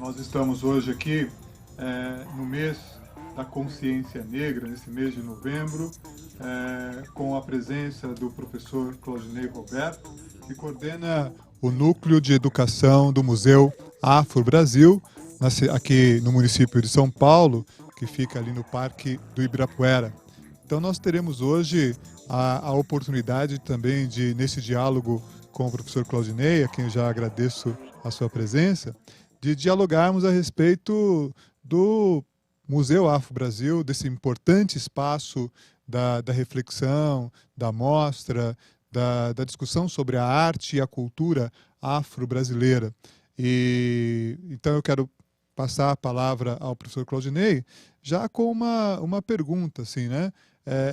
Nós estamos hoje aqui no mês da consciência negra, nesse mês de novembro, com a presença do professor Claudinei Roberto, que coordena o Núcleo de Educação do Museu Afro Brasil, aqui no município de São Paulo, que fica ali no Parque do Ibirapuera. Então nós teremos hoje a oportunidade também de, nesse diálogo com o professor Claudinei, a quem eu já agradeço a sua presença, de dialogarmos a respeito do Museu Afro Brasil, desse importante espaço da reflexão, da mostra, da discussão sobre a arte e a cultura afro-brasileira. Então eu quero passar a palavra ao professor Claudinei já com uma pergunta, assim, né?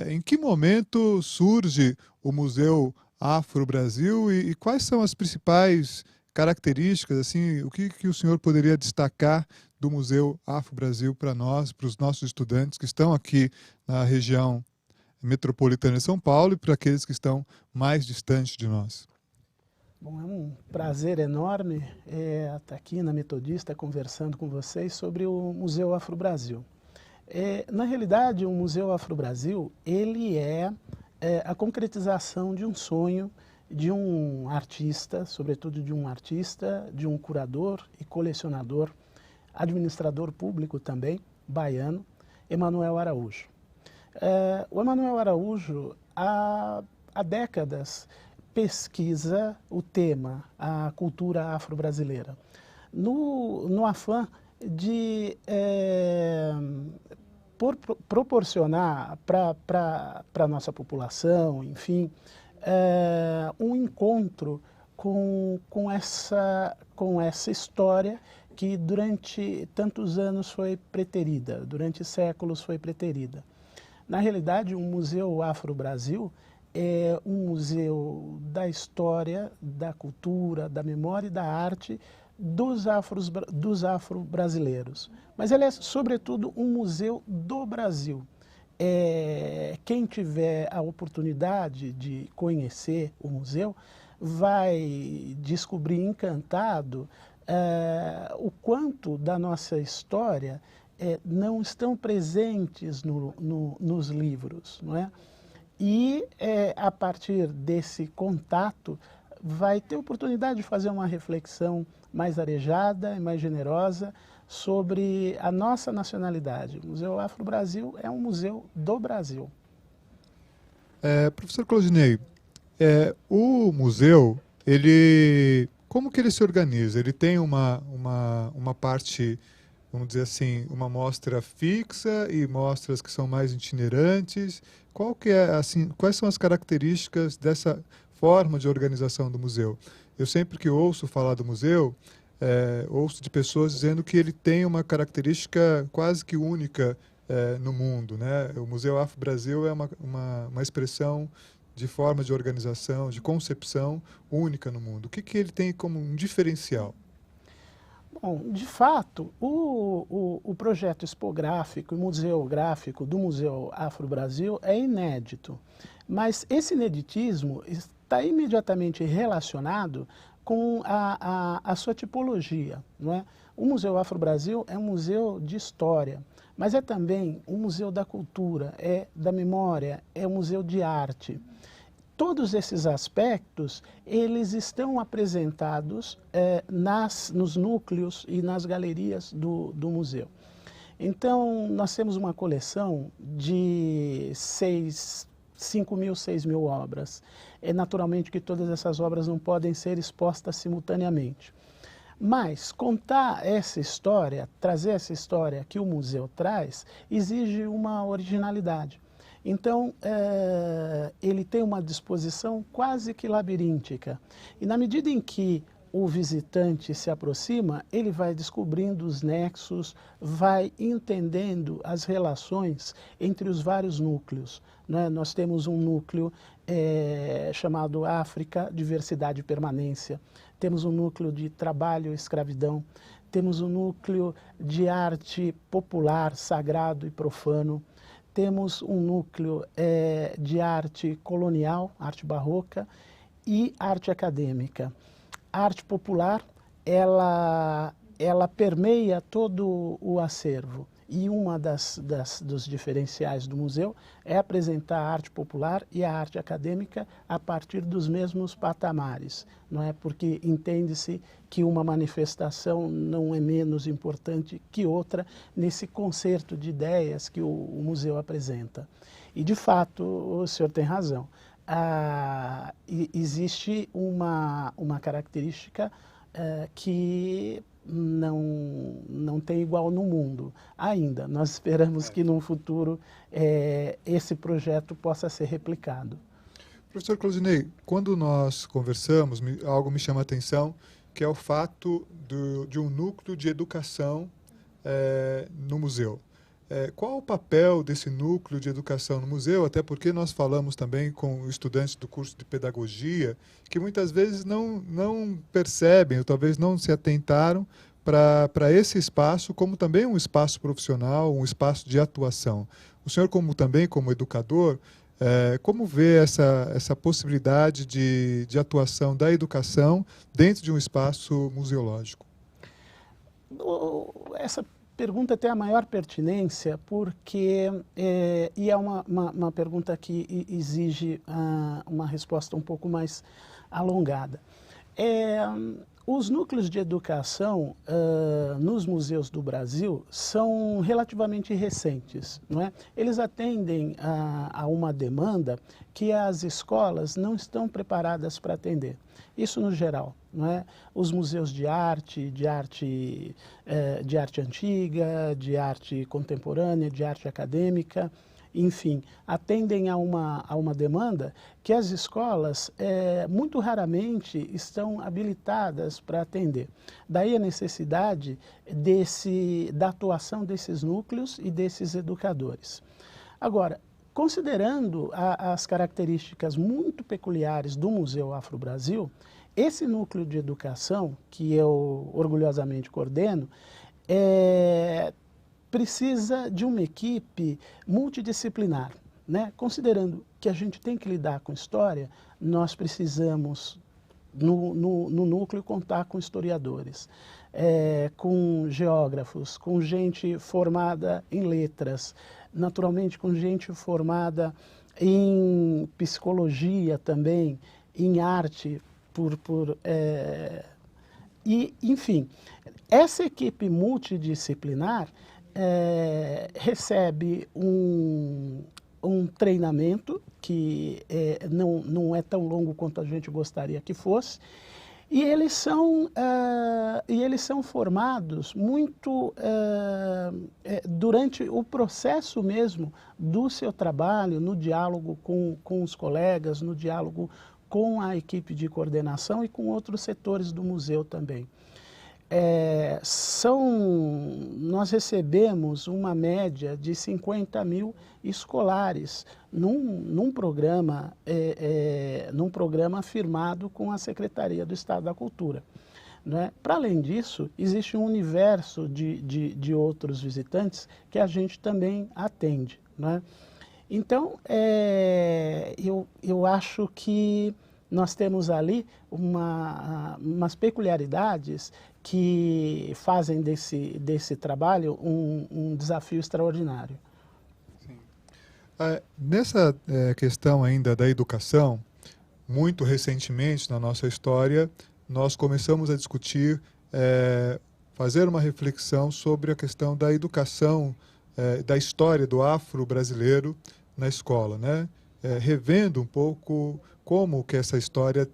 Em que momento surge o Museu Afro Brasil e quais são as principais características, assim, o que o senhor poderia destacar do Museu Afro Brasil para nós, para os nossos estudantes que estão aqui na região metropolitana de São Paulo e para aqueles que estão mais distantes de nós? Bom, é um prazer enorme estar aqui na Metodista conversando com vocês sobre o Museu Afro Brasil. Na realidade, o Museu Afro Brasil, ele é a concretização de um sonho de um artista, sobretudo de um artista, de um curador e colecionador, administrador público também, baiano, Emanuel Araújo. O Emanuel Araújo, há décadas, pesquisa o tema, a cultura afro-brasileira, no afã de proporcionar para a nossa população, enfim, um encontro com essa história que durante tantos anos foi preterida, durante séculos foi preterida. Na realidade, o Museu Afro Brasil é um museu da história, da cultura, da memória e da arte dos afro-brasileiros. Mas ele é, sobretudo, um museu do Brasil. Quem tiver a oportunidade de conhecer o museu vai descobrir encantado o quanto da nossa história não estão presentes nos livros, não é? E a partir desse contato vai ter oportunidade de fazer uma reflexão mais arejada e mais generosa sobre a nossa nacionalidade. O Museu Afro Brasil é um museu do Brasil. Professor Claudinei, o museu, como que ele se organiza? Ele tem uma parte, vamos dizer assim, uma mostra fixa e mostras que são mais itinerantes. Quais são as características dessa forma de organização do museu? Eu sempre que ouço falar do museu, ouço de pessoas dizendo que ele tem uma característica quase que única no mundo, né? O Museu Afro Brasil é uma expressão de forma de organização, de concepção única no mundo. O que ele tem como um diferencial? Bom, de fato, o projeto expográfico e museográfico do Museu Afro Brasil é inédito, mas esse ineditismo está imediatamente relacionado com a sua tipologia, não é? O Museu Afro Brasil é um museu de história, mas é também um museu da cultura, é da memória, é um museu de arte. Todos esses aspectos, eles estão apresentados nos núcleos e nas galerias do museu. Então, nós temos uma coleção de 5 mil, 6 mil obras. É naturalmente que todas essas obras não podem ser expostas simultaneamente. Mas contar essa história, trazer essa história que o museu traz, exige uma originalidade. Então, ele tem uma disposição quase que labiríntica. E na medida em que o visitante se aproxima, ele vai descobrindo os nexos, vai entendendo as relações entre os vários núcleos, né? Nós temos um núcleo chamado África, Diversidade e Permanência. Temos um núcleo de trabalho e escravidão. Temos um núcleo de arte popular, sagrado e profano. Temos um núcleo de arte colonial, arte barroca, e arte acadêmica. A arte popular, ela ela permeia todo o acervo. E uma dos diferenciais do museu é apresentar a arte popular e a arte acadêmica a partir dos mesmos patamares, não é? Porque entende-se que uma manifestação não é menos importante que outra nesse concerto de ideias que o museu apresenta. E, de fato, o senhor tem razão. Existe uma característica que não tem igual no mundo ainda. Nós esperamos que no futuro esse projeto possa ser replicado. Professor Claudinei, quando nós conversamos, algo me chama a atenção, que é o fato de um núcleo de educação no museu. Qual o papel desse núcleo de educação no museu? Até porque nós falamos também com estudantes do curso de pedagogia que muitas vezes não percebem ou talvez não se atentaram para esse espaço como também um espaço profissional, um espaço de atuação. O senhor também como educador, como vê essa possibilidade de atuação da educação dentro de um espaço museológico? Essa pergunta tem a maior pertinência porque é uma pergunta que exige uma resposta um pouco mais alongada. Os núcleos de educação nos museus do Brasil são relativamente recentes, não é? Eles atendem a uma demanda que as escolas não estão preparadas para atender. Isso no geral, não é? Os museus de arte antiga, de arte contemporânea, de arte acadêmica, enfim, atendem a uma demanda que as escolas muito raramente estão habilitadas para atender. Daí a necessidade da atuação desses núcleos e desses educadores. Agora, considerando as características muito peculiares do Museu Afro-Brasil, esse núcleo de educação, que eu orgulhosamente coordeno, precisa de uma equipe multidisciplinar, né? Considerando que a gente tem que lidar com história, nós precisamos, no núcleo, contar com historiadores, com geógrafos, com gente formada em letras, naturalmente com gente formada em psicologia também, em arte, e, enfim, essa equipe multidisciplinar recebe um treinamento que não é tão longo quanto a gente gostaria que fosse, e eles são formados muito durante o processo mesmo do seu trabalho, no diálogo com os colegas, no diálogo com a equipe de coordenação e com outros setores do museu também. Nós recebemos uma média de 50 mil escolares num programa firmado com a Secretaria do Estado da Cultura. Né? Para além disso, existe um universo de outros visitantes que a gente também atende. Né? Então, eu acho que nós temos ali umas peculiaridades que fazem desse trabalho um desafio extraordinário. Sim. Nessa questão ainda da educação, muito recentemente na nossa história, nós começamos a discutir, fazer uma reflexão sobre a questão da educação, da história do afro-brasileiro na escola, né? Revendo um pouco como que essa história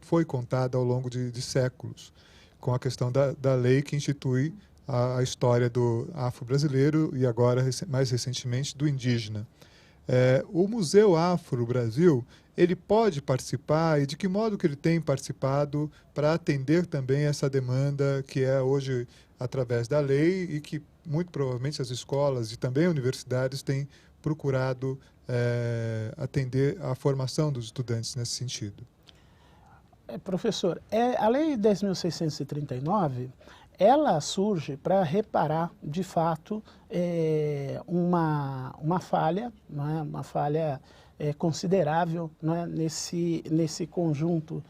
foi contada ao longo de séculos, com a questão da lei que institui a história do afro-brasileiro e agora, mais recentemente, do indígena. O Museu Afro-Brasil, ele pode participar e de que modo que ele tem participado para atender também essa demanda que é hoje através da lei e que muito provavelmente as escolas e também universidades têm procurado atender à formação dos estudantes nesse sentido. Professor, a Lei 10.639, ela surge para reparar, de fato, uma falha, não é? Uma falha considerável, não é? nesse conjunto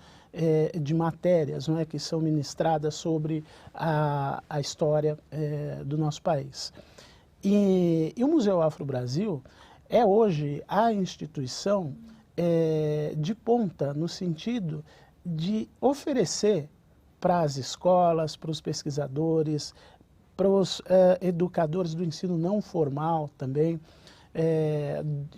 de matérias, não é, que são ministradas sobre a história do nosso país. E o Museu Afro-Brasil é hoje a instituição de ponta no sentido de oferecer para as escolas, para os pesquisadores, para os educadores do ensino não formal também,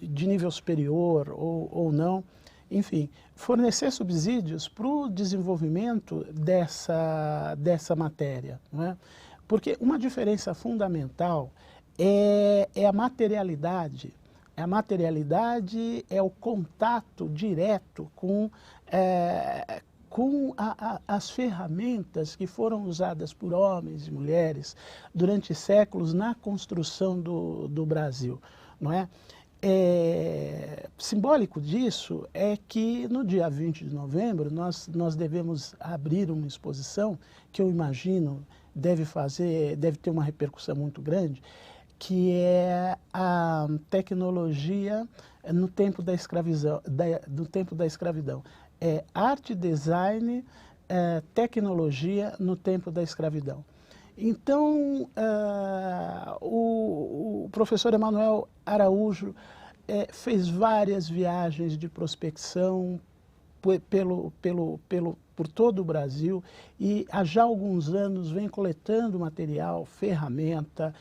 de nível superior ou não, enfim, fornecer subsídios para o desenvolvimento dessa matéria, não é? Porque uma diferença fundamental é a materialidade. A materialidade é o contato direto com as ferramentas que foram usadas por homens e mulheres durante séculos na construção do Brasil, não é? Simbólico disso é que no dia 20 de novembro nós devemos abrir uma exposição que eu imagino deve ter uma repercussão muito grande, que é a tecnologia no tempo da escravidão. É arte, design, tecnologia no tempo da escravidão. Então, o professor Emanuel Araújo fez várias viagens de prospecção por todo o Brasil e há já alguns anos vem coletando material, ferramenta,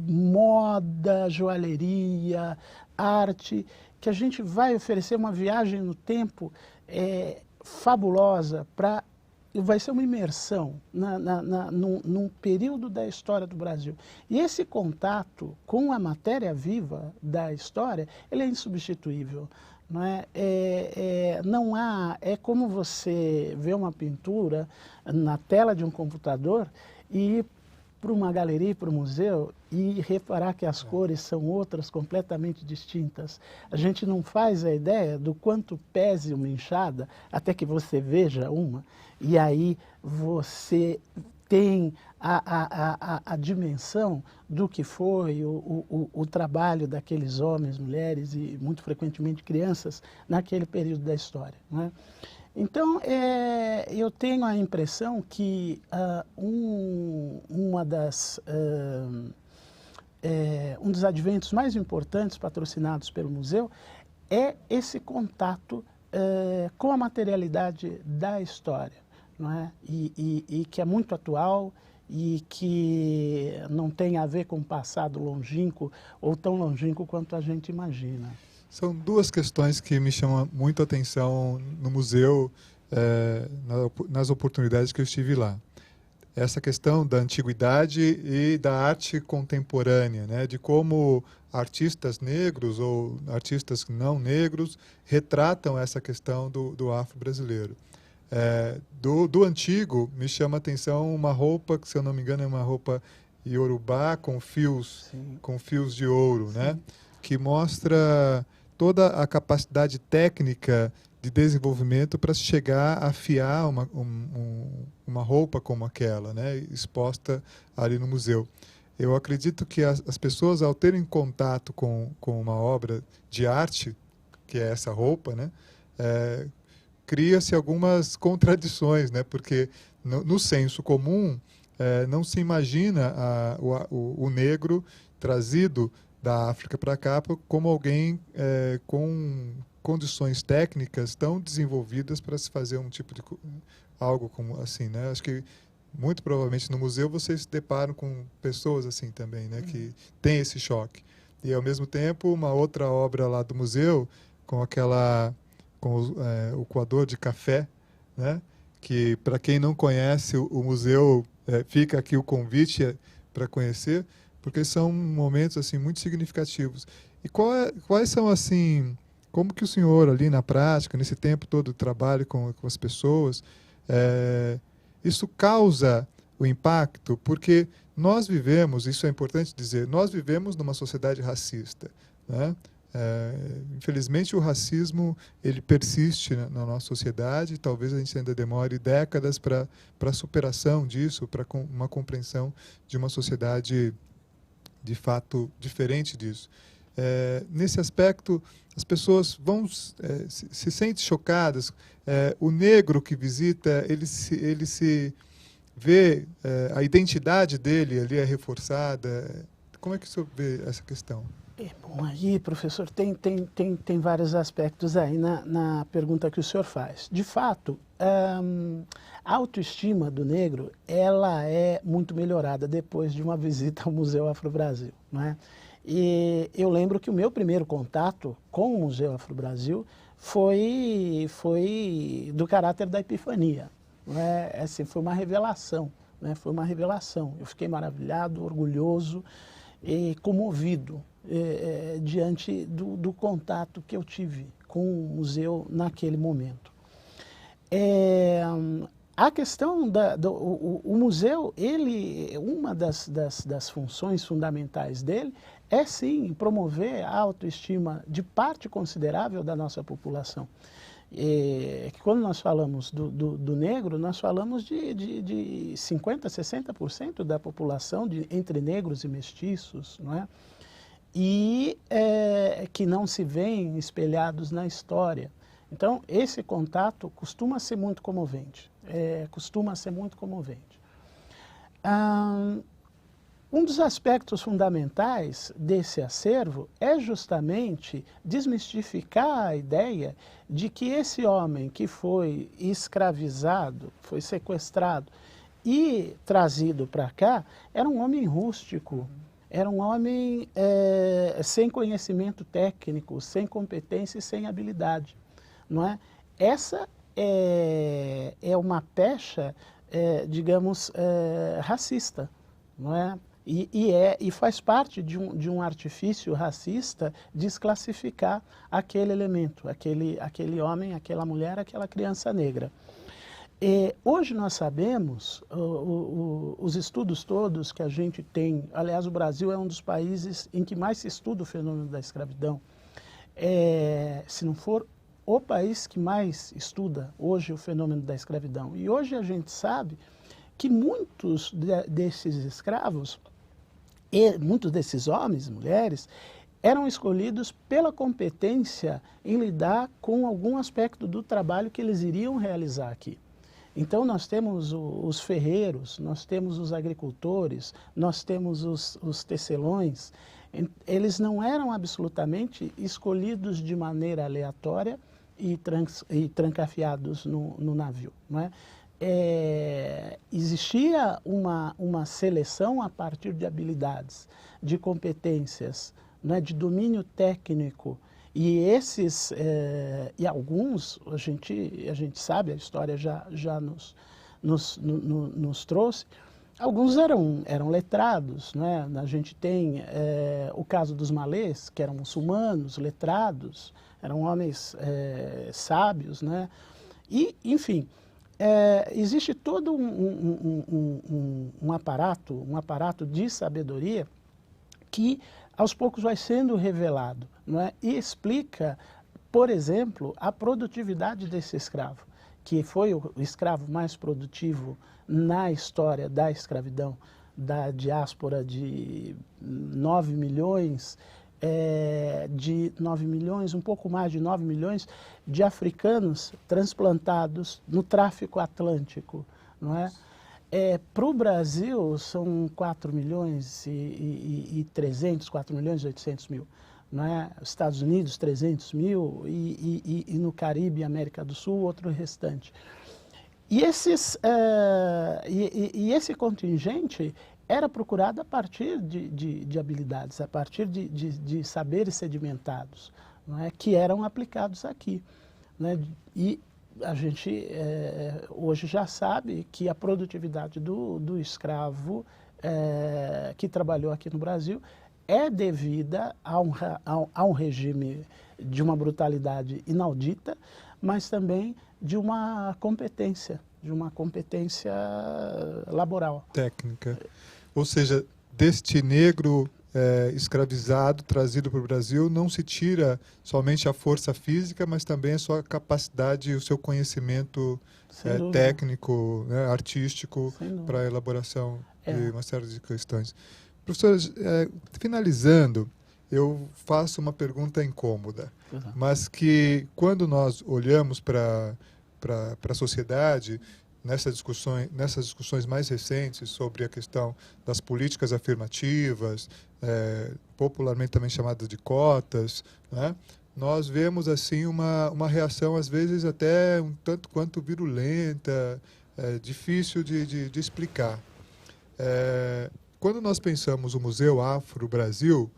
moda, joalheria, arte, que a gente vai oferecer uma viagem no tempo fabulosa vai ser uma imersão num período da história do Brasil. E esse contato com a matéria viva da história, ele é insubstituível. Não é? Não há, é como você vê uma pintura na tela de um computador e ir para uma galeria, para um museu e reparar que as cores são outras, completamente distintas. A gente não faz a ideia do quanto pese uma enxada até que você veja uma e aí você tem a dimensão do que foi o trabalho daqueles homens, mulheres e muito frequentemente crianças naquele período da história, não é? Então, eu tenho a impressão que um dos adventos mais importantes patrocinados pelo museu é esse contato com a materialidade da história, não é? E que é muito atual e que não tem a ver com o passado longínquo ou tão longínquo quanto a gente imagina. São duas questões que me chamam muito a atenção no museu, nas oportunidades que eu estive lá. Essa questão da antiguidade e da arte contemporânea, né? De como artistas negros ou artistas não negros retratam essa questão do afro-brasileiro. Do antigo, me chama a atenção uma roupa, que se eu não me engano é uma roupa iorubá com fios de ouro, né? Que mostra toda a capacidade técnica de desenvolvimento para chegar a afiar uma roupa como aquela, né, exposta ali no museu. Eu acredito que as pessoas, ao terem contato com uma obra de arte, que é essa roupa, né, cria-se algumas contradições, né, porque no senso comum não se imagina o negro trazido da África para cá como alguém com condições técnicas tão desenvolvidas para se fazer um tipo de algo como assim, né? Acho que muito provavelmente no museu vocês se deparam com pessoas assim também, né? Que tem esse choque. E ao mesmo tempo uma outra obra lá do museu com o coador de café, né? Que para quem não conhece o museu, fica aqui o convite para conhecer, porque são momentos assim muito significativos. E quais são assim, como que o senhor ali na prática, nesse tempo todo de trabalho com as pessoas, isso causa o impacto? Porque nós vivemos, isso é importante dizer, nós vivemos numa sociedade racista, né? Infelizmente o racismo ele persiste na nossa sociedade, talvez a gente ainda demore décadas para a superação disso, para uma compreensão de uma sociedade de fato diferente disso. nesse aspecto, as pessoas vão se sentem chocadas. O negro que visita, ele se vê, a identidade dele ali é reforçada. Como é que o senhor vê essa questão? Bom, aí, professor, tem vários aspectos aí na pergunta que o senhor faz. De fato, a autoestima do negro, ela é muito melhorada depois de uma visita ao Museu Afro-Brasil, não é? E eu lembro que o meu primeiro contato com o Museu Afro-Brasil foi do caráter da epifania, não é? Assim, foi uma revelação, né? Foi uma revelação. Eu fiquei maravilhado, orgulhoso e comovido diante do contato que eu tive com o museu naquele momento. A questão o museu, uma das funções fundamentais dele é sim promover a autoestima de parte considerável da nossa população. Quando nós falamos do negro, nós falamos de 50%, 60% da população entre negros e mestiços, não é? E que não se veem espelhados na história. Então, esse contato costuma ser muito comovente. Costuma ser muito comovente. Um dos aspectos fundamentais desse acervo é justamente desmistificar a ideia de que esse homem que foi escravizado, foi sequestrado e trazido para cá, era um homem rústico, era um homem sem conhecimento técnico, sem competência e sem habilidade, não é? Essa é uma pecha, digamos, racista, não é? E faz parte de um artifício racista desclassificar aquele elemento, aquele homem, aquela mulher, aquela criança negra. Hoje nós sabemos, os estudos todos que a gente tem, aliás, o Brasil é um dos países em que mais se estuda o fenômeno da escravidão, se não for o país que mais estuda hoje o fenômeno da escravidão. E hoje a gente sabe que muitos desses escravos, muitos desses homens e mulheres, eram escolhidos pela competência em lidar com algum aspecto do trabalho que eles iriam realizar aqui. Então nós temos os ferreiros, nós temos os agricultores, nós temos os tecelões. Eles não eram absolutamente escolhidos de maneira aleatória e trancafiados no navio, não é? Existia uma seleção a partir de habilidades, de competências, né, de domínio técnico, e esses, e alguns, a gente sabe, a história já nos trouxe, alguns eram letrados, né? A gente tem o caso dos malês, que eram muçulmanos, letrados, eram homens sábios, né? E, enfim, existe todo um aparato de sabedoria que aos poucos vai sendo revelado, não é? E explica, por exemplo, a produtividade desse escravo, que foi o escravo mais produtivo na história da escravidão, da diáspora de 9 milhões, um pouco mais de 9 milhões de africanos transplantados no tráfico atlântico, não é? Para o Brasil são 4 milhões e 300, 4 milhões e 800 mil. Não é? Estados Unidos 300 mil e no Caribe e América do Sul outro restante. E esse contingente era procurado a partir de habilidades, a partir de saberes sedimentados, não é? Que eram aplicados aqui, né? E a gente hoje já sabe que a produtividade do escravo que trabalhou aqui no Brasil é devida a um regime de uma brutalidade inaudita, mas também de uma competência laboral. Técnica. Ou seja, deste negro escravizado, trazido para o Brasil, não se tira somente a força física, mas também a sua capacidade e o seu conhecimento técnico, né, artístico, para a elaboração de uma série de questões. Professor, finalizando, eu faço uma pergunta incômoda, mas que quando nós olhamos para a sociedade, nessas discussões mais recentes sobre a questão das políticas afirmativas, popularmente também chamadas de cotas, né? Nós vemos assim uma reação às vezes até um tanto quanto virulenta, difícil de explicar. Quando nós pensamos o Museu Afro-Brasil,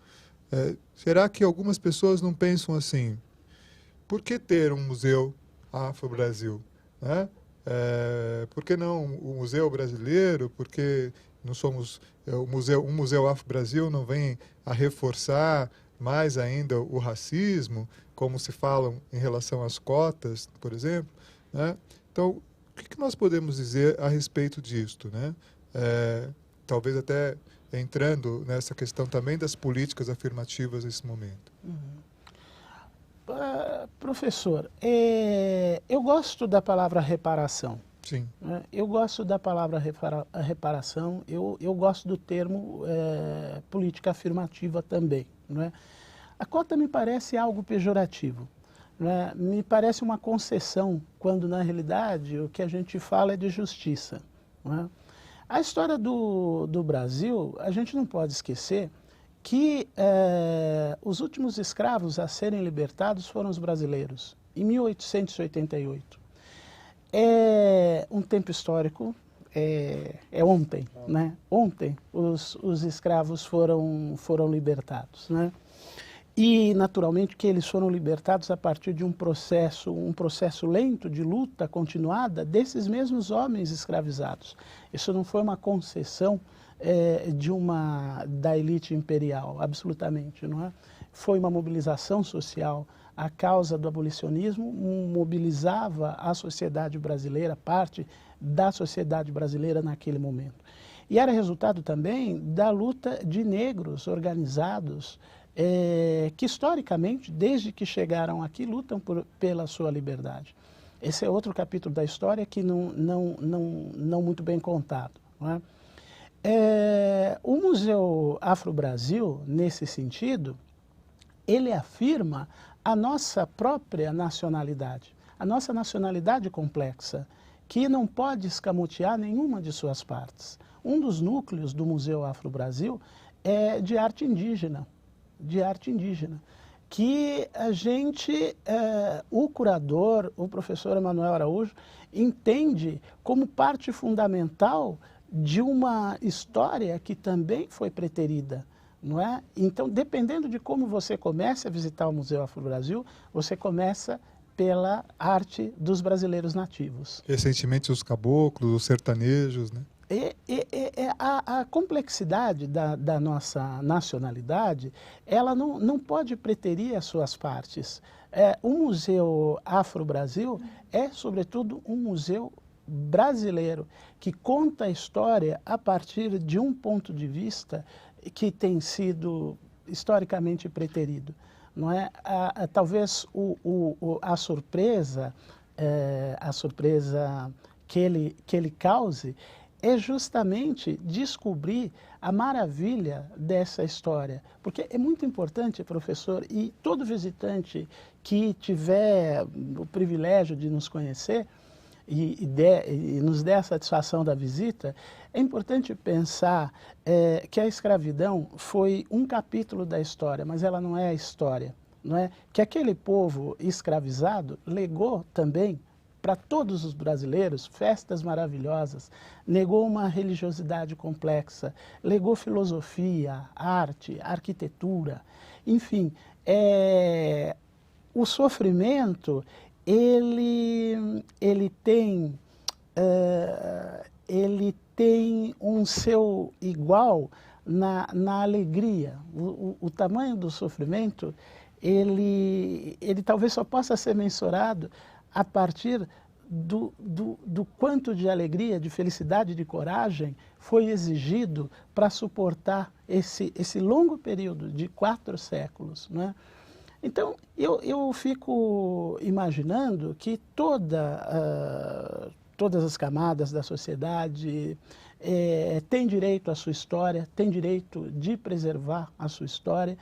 será que algumas pessoas não pensam assim, por que ter um Museu Afro-Brasil? Né? Por que não o Museu Brasileiro? Porque não somos um Museu Afro-Brasil não vem a reforçar mais ainda o racismo, como se falam em relação às cotas, por exemplo, né? Então, o que nós podemos dizer a respeito disto, né? Talvez até entrando nessa questão também das políticas afirmativas nesse momento. Professor, eu gosto da palavra reparação. Sim. Eu gosto da palavra reparação, eu gosto do termo política afirmativa também. Não é? A cota me parece algo pejorativo. Não é? Me parece uma concessão, quando na realidade o que a gente fala é de justiça. Não é? A história do Brasil, a gente não pode esquecer que os últimos escravos a serem libertados foram os brasileiros, em 1888. É um tempo histórico, é ontem, né? Ontem os escravos foram libertados, né? E, naturalmente, que eles foram libertados a partir de um processo lento de luta continuada desses mesmos homens escravizados. Isso não foi uma concessão da elite imperial, absolutamente, não é? Foi uma mobilização social. A causa do abolicionismo mobilizava a sociedade brasileira, parte da sociedade brasileira naquele momento. E era resultado também da luta de negros organizados, que historicamente, desde que chegaram aqui, lutam pela sua liberdade. Esse é outro capítulo da história que não muito bem contado. Não é? O Museu Afro-Brasil, nesse sentido, ele afirma a nossa própria nacionalidade, a nossa nacionalidade complexa, que não pode escamotear nenhuma de suas partes. Um dos núcleos do Museu Afro-Brasil é de arte indígena, que a gente, o curador, o professor Emanuel Araújo, entende como parte fundamental de uma história que também foi preterida, não é? Então, dependendo de como você comece a visitar o Museu Afro-Brasil, você começa pela arte dos brasileiros nativos. Recentemente os caboclos, os sertanejos, né? A complexidade da nossa nacionalidade, ela não pode preterir as suas partes. O Museu Afro-Brasil é, sobretudo, um museu brasileiro que conta a história a partir de um ponto de vista que tem sido historicamente preterido. Não é? Talvez a surpresa que ele cause é justamente descobrir a maravilha dessa história. Porque é muito importante, professor, e todo visitante que tiver o privilégio de nos conhecer e nos der a satisfação da visita, é importante pensar que a escravidão foi um capítulo da história, mas ela não é a história. Não é? Que aquele povo escravizado legou também para todos os brasileiros festas maravilhosas, negou uma religiosidade complexa, legou filosofia, arte, arquitetura, enfim, o sofrimento ele tem um seu igual na alegria. O tamanho do sofrimento ele talvez só possa ser mensurado a partir do quanto de alegria, de felicidade, de coragem foi exigido para suportar esse longo período de 4 séculos. Não é? Então, eu fico imaginando que todas as camadas da sociedade têm direito à sua história, têm direito de preservar a sua história,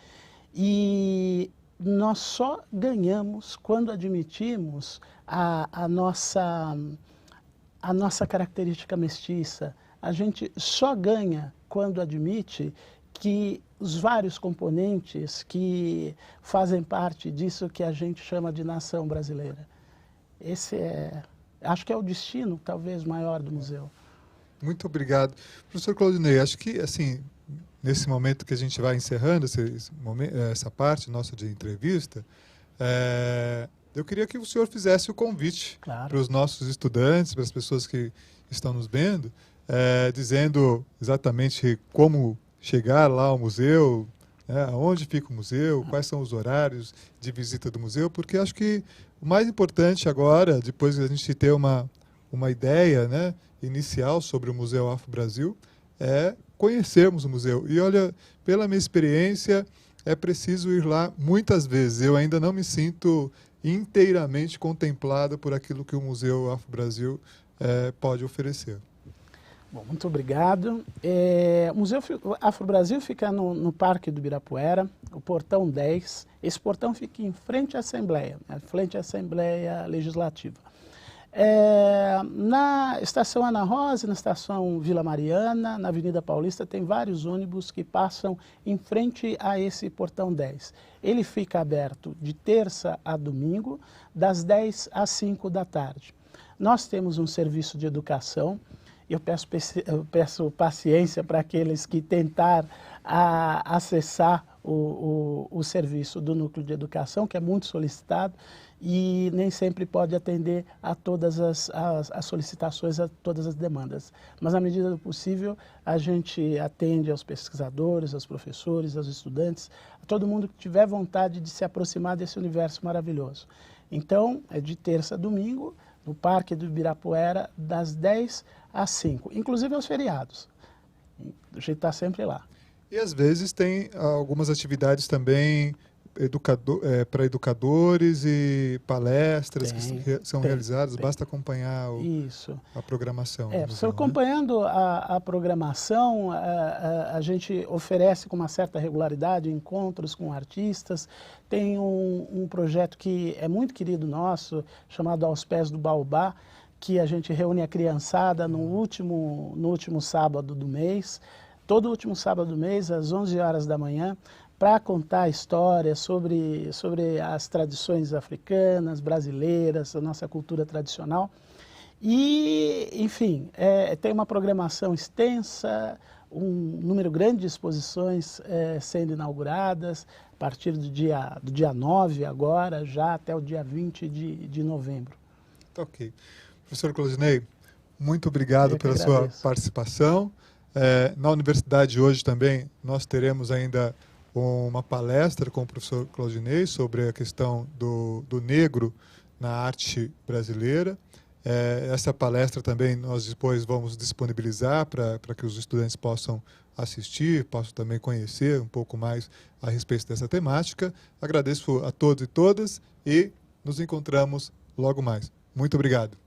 E nós só ganhamos quando admitimos a nossa característica mestiça. A gente só ganha quando admite que os vários componentes que fazem parte disso que a gente chama de nação brasileira. Acho que é o destino, talvez, maior do museu. Muito obrigado. Professor Claudinei, acho que, assim, nesse momento que a gente vai encerrando essa parte nossa de entrevista, eu queria que o senhor fizesse o convite para os nossos estudantes, para as pessoas que estão nos vendo, dizendo exatamente como chegar lá ao museu, onde fica o museu, quais são os horários de visita do museu, porque acho que o mais importante agora, depois de a gente ter uma ideia, né, inicial sobre o Museu Afro-Brasil, é conhecermos o museu. E olha, pela minha experiência, é preciso ir lá muitas vezes. Eu ainda não me sinto inteiramente contemplado por aquilo que o Museu Afro-Brasil pode oferecer. Bom, muito obrigado. O Museu Afro-Brasil fica no Parque do Ibirapuera, o portão 10. Esse portão fica em frente à Assembleia, frente à Assembleia Legislativa. Na estação Ana Rosa, na estação Vila Mariana, na Avenida Paulista, tem vários ônibus que passam em frente a esse portão 10. Ele fica aberto de terça a domingo, das 10 às 5 da tarde. Nós temos um serviço de educação. Eu peço paciência para aqueles que tentar acessar o serviço do Núcleo de Educação, que é muito solicitado e nem sempre pode atender a todas as solicitações, a todas as demandas. Mas, na medida do possível, a gente atende aos pesquisadores, aos professores, aos estudantes, a todo mundo que tiver vontade de se aproximar desse universo maravilhoso. Então, é de terça a domingo, no Parque do Ibirapuera, das 10 às 5, inclusive aos feriados. A gente está sempre lá. E às vezes tem algumas atividades também para educadores e palestras que são realizadas, basta acompanhar a programação. Museu, acompanhando a programação, a gente oferece com uma certa regularidade encontros com artistas. Tem um projeto que é muito querido nosso, chamado Aos Pés do Baobá, que a gente reúne a criançada no último sábado do mês, todo último sábado do mês, às 11 horas da manhã, para contar histórias sobre as tradições africanas, brasileiras, a nossa cultura tradicional. E, enfim, tem uma programação extensa, um número grande de exposições sendo inauguradas, a partir do dia 9 agora, já até o dia 20 de novembro. Tá, ok. Professor Claudinei, muito obrigado pela sua participação. Na universidade hoje também nós teremos ainda uma palestra com o professor Claudinei sobre a questão do negro na arte brasileira. Essa palestra também nós depois vamos disponibilizar para que os estudantes possam assistir, possam também conhecer um pouco mais a respeito dessa temática. Agradeço a todos e todas e nos encontramos logo mais. Muito obrigado.